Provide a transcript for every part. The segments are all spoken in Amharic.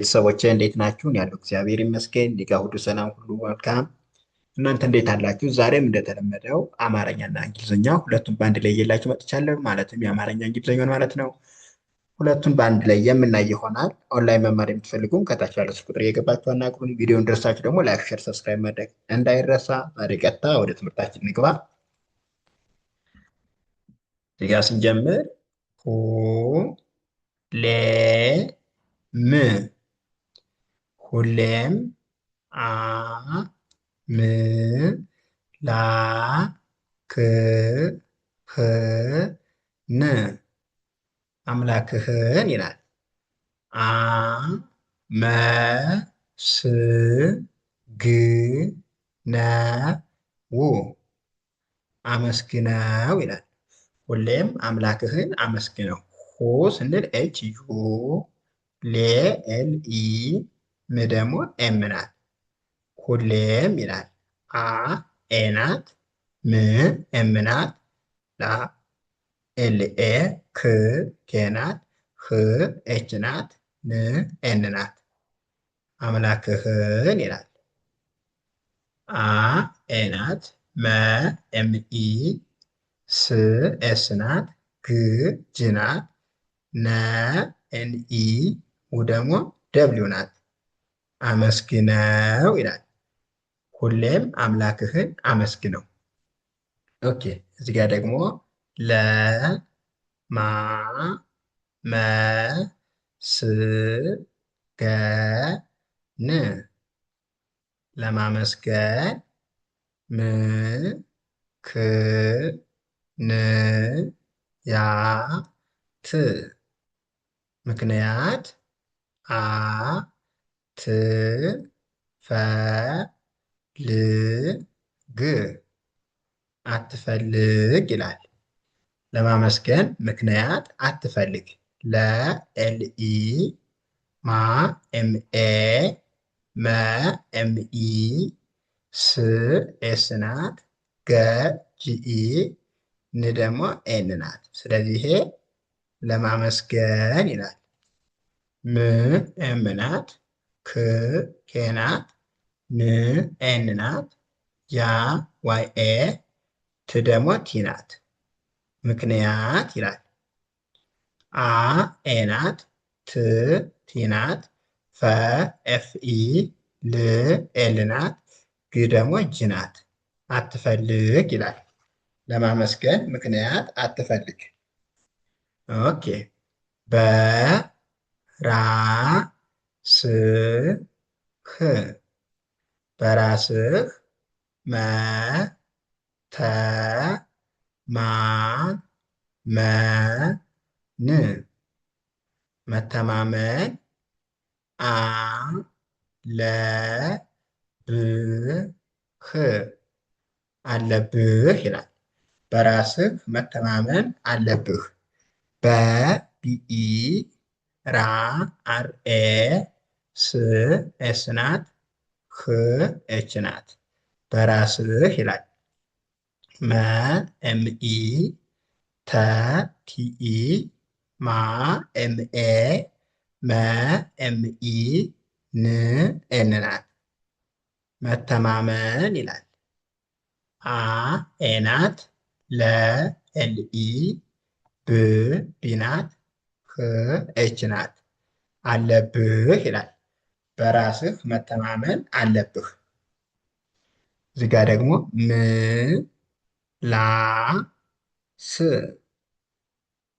ቤተሰቦቼ እንዴት ናችሁ? እኔ ያለው እግዚአብሔር ይመስገን። እኔ ጋር ሁሉ ሰላም፣ ሁሉ መልካም። እናንተ እንዴት አላችሁ? ዛሬም እንደተለመደው አማርኛና እንግሊዝኛ ሁለቱን በአንድ ላይ እየላችሁ መጥቻለሁ። ማለትም የአማርኛ እንግሊዝኛውን ማለት ነው። ሁለቱን በአንድ ላይ የምናይ ይሆናል። ኦንላይን መማር የምትፈልጉም ከታች ያለው ስልክ ቁጥር እየገባችሁ አናግሩኝ። ቪዲዮን ደርሳችሁ ደግሞ ላይክ፣ ሼር፣ ሰብስክራይብ ማድረግ እንዳይረሳ። ዛሬ ቀጥታ ወደ ትምህርታችን እንግባ። እዚጋ ስንጀምር ሁ ሌ ም ሁሌም አ ም ላ ክ ህ ን አምላክህን ይላል። አ መ ስ ግ ነ ው አመስግነው ይላል። ሁሌም አምላክህን አመስግነው። ሁ ስንል ኤች ዩ፣ ሌ ኤል ኢ፣ ም ደግሞ ኤም ናት። ሁሌም ይላል። አ ኤ ናት፣ ም ኤም ናት፣ ላ ኤል ኤ፣ ክ ኬ ናት፣ ህ ኤች ናት፣ ን ኤን ናት። አምላክህን ይላል። አ ኤ ናት፣ መ ኤም ኢ፣ ስ ኤስ ናት፣ ግ ጅ ናት፣ ነ ኤን ኢ፣ ው ደግሞ ደብሊው ናት። አመስግነው ይላል። ሁሌም አምላክህን አመስግነው። ኦኬ እዚህ ጋር ደግሞ ለ ማ መ ስ ገ ን ለማመስገን ም ክ ን ያ ት ምክንያት አ ት ፈ ል ግ አትፈልግ ይላል። ለማመስገን ምክንያት አትፈልግ። ለ ኤል ኢ፣ ማ ኤም ኤ፣ መ ኤም ኢ፣ ስ ኤስ ናት፣ ገ ጂ ኢ፣ ን ደግሞ ኤን ናት። ስለዚህ ይሄ ለማመስገን ይላል። ም ኤም ናት፣ ክ ኬ ናት፣ ን ኤን ናት፣ ያ ዋይ ኤ፣ ት ደግሞ ቲ ናት። ምክንያት ይላል። አ ኤ ናት፣ ት ቲ ናት፣ ፈ ኤፍ ኢ፣ ል ኤል ናት፣ ግ ደግሞ ጅ ናት። አትፈልግ ይላል። ለማመስገን ምክንያት አትፈልግ። ኦኬ በ ራ ስ ህ በራስህ መ ተ ማ መ ን መተማመን አ ለ ብ ህ አለብህ ይላል። በራስህ መተማመን አለብህ። በ ቢኢ፣ ራ አር ኤ፣ ስ ኤስ ናት፣ ህ ኤች ናት። በራስህ ይላል። መ ኤም ኢ፣ ተ ቲ ኢ፣ ማ ኤም ኤ፣ መ ኤም ኢ፣ ን ኤን ናት። መተማመን ይላል። አ ኤ ናት፣ ለ ኤል ኢ፣ ብ ቢ ናት፣ ህ ኤች ናት። አለብህ ይላል። በራስህ መተማመን አለብህ። እዚህ ጋ ደግሞ ም ላ ስ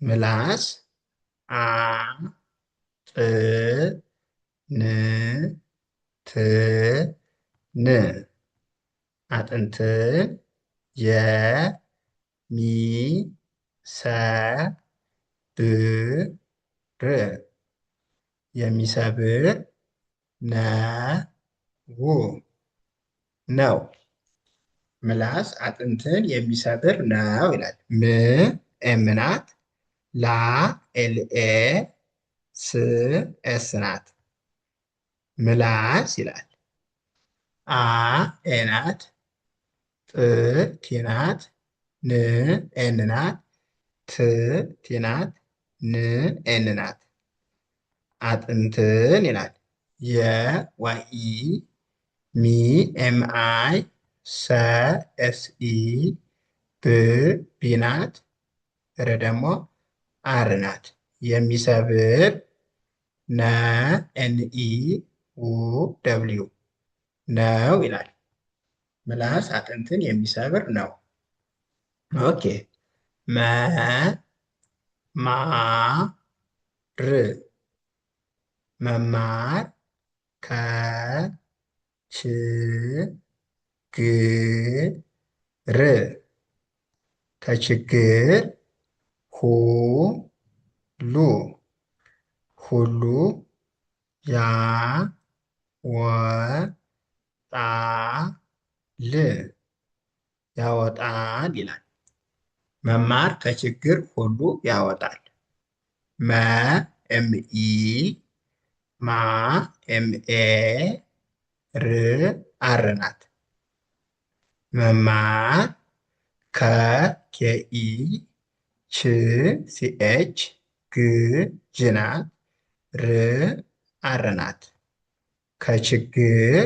ምላስ አ ጥ ን ት ን አጥንትን የ ሚ ሰ ብ ር የሚሰብር ነ ው ነው። ምላስ አጥንትን የሚሰብር ነው ይላል። ም ኤም ናት፣ ላ ኤል ኤ፣ ስ ኤስ ናት። ምላስ ይላል። አ ኤ ናት፣ ጥ ቲ ናት፣ ን ኤን ናት፣ ት ቲ ናት፣ ን ኤን ናት። አጥንትን ይላል። የ ዋይ ኢ ሚ ኤም አይ ሰ ኤስ ኢ ብ ቢ ናት ር ደግሞ አር ናት። የሚሰብር ነ ኤን ኢ ው ደብሊው ነው ይላል። ምላስ አጥንትን የሚሰብር ነው። ኦኬ መ ማ ር መማር ከ ች ግ ር ከችግር ሁ ሉ ሁሉ ያ ወ ጣ ል ያወጣል ይላል። መማር ከችግር ሁሉ ያወጣል። መ ኤምኢ ማ ኤምኤ ር አር ናት። መማር ከ ኬኢ ች ሲኤች ግ ጅ ናት ር አር ናት። ከችግር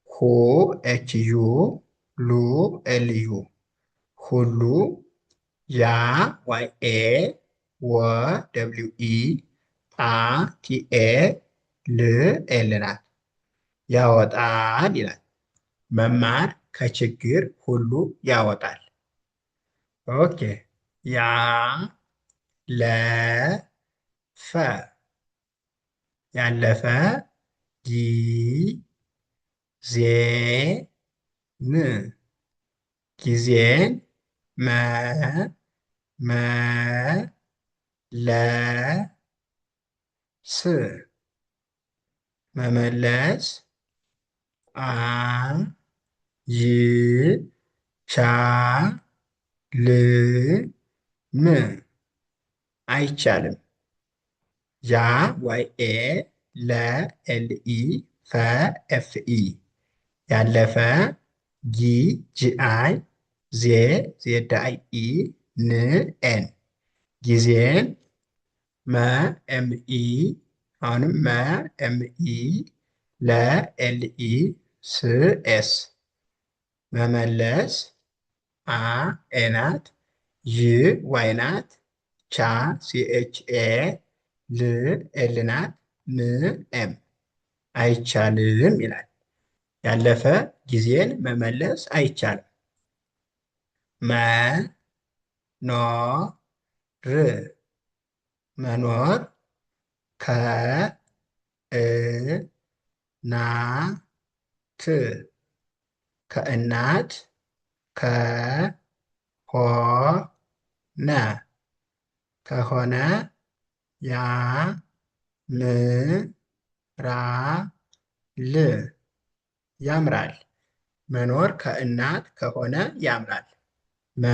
ሁ ኤች ዩ ሉ ኤል ዩ ሁሉ ያ ዋይ ኤ ወ ደብሊው ኢ ጣ ቲ ኤ ል ኤል ናት። ያወጣል ይላል። መማር ከችግር ሁሉ ያወጣል። ኦኬ ያ ለ ፈ ያለፈ ጊ ዜ ን ጊዜን መ መ ለ ስ መመለስ አ ይ ቻ ል ም አይቻልም። ያ ዋይ ኤ ለ ኤል ኢ ፈ ኤፍ ኢ ያለፈ ጊ ጂ አይ ዜ ዜድ አይ ኢ ን ኤን ጊዜን መ ኤም ኢ አሁንም መ ኤም ኢ ለ ኤል ኢ ስ ኤስ መመለስ አ ኤ ናት ይ ዋይ ናት ቻ ሲኤች ኤ ል ኤል ናት ን ኤም አይቻልም ይላል። ያለፈ ጊዜን መመለስ አይቻልም። መ ኖ ር መኖር ከ እ ና ት ከእናት ከ ሆ ነ ከሆነ ያ ም ራ ል ያምራል። መኖር ከእናት ከሆነ ያምራል። መ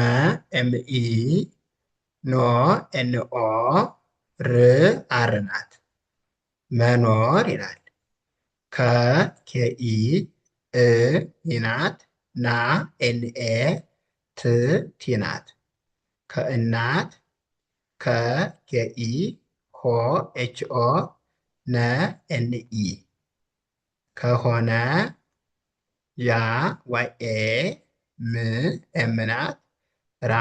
ኤምኢ ኖ ኤንኦ ር አር ናት። መኖር ይላል። ከ ኬኢ እ ናት ና ኤንኤ ት ቲ ናት። ከእናት ከ ኬኢ ሆ ኤችኦ ነ ኤንኢ ከሆነ ያ ዋይ ኤ ም ኤም ናት ራ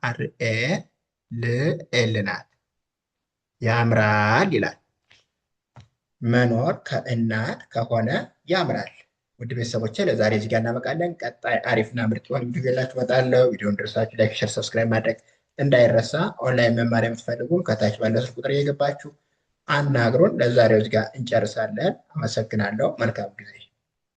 አር ኤ ል ኤል ናት። ያምራል ይላል። መኖር ከእናት ከሆነ ያምራል። ውድ ቤተሰቦቼ ለዛሬ እዚህ ጋር እናበቃለን። ቀጣይ አሪፍና ምርጥ የሆነ ቪዲዮ ይዤላችሁ እመጣለሁ። ቪዲዮውን ደርሳችሁ ላይክ፣ ሼር፣ ሰብስክራይብ ማድረግ እንዳይረሳ። ኦንላይን መማር የምትፈልጉም ከታች ባለው ስልክ ቁጥር እየገባችሁ አናግሩን። ለዛሬው እዚህ ጋር እንጨርሳለን። አመሰግናለሁ። መልካም ጊዜ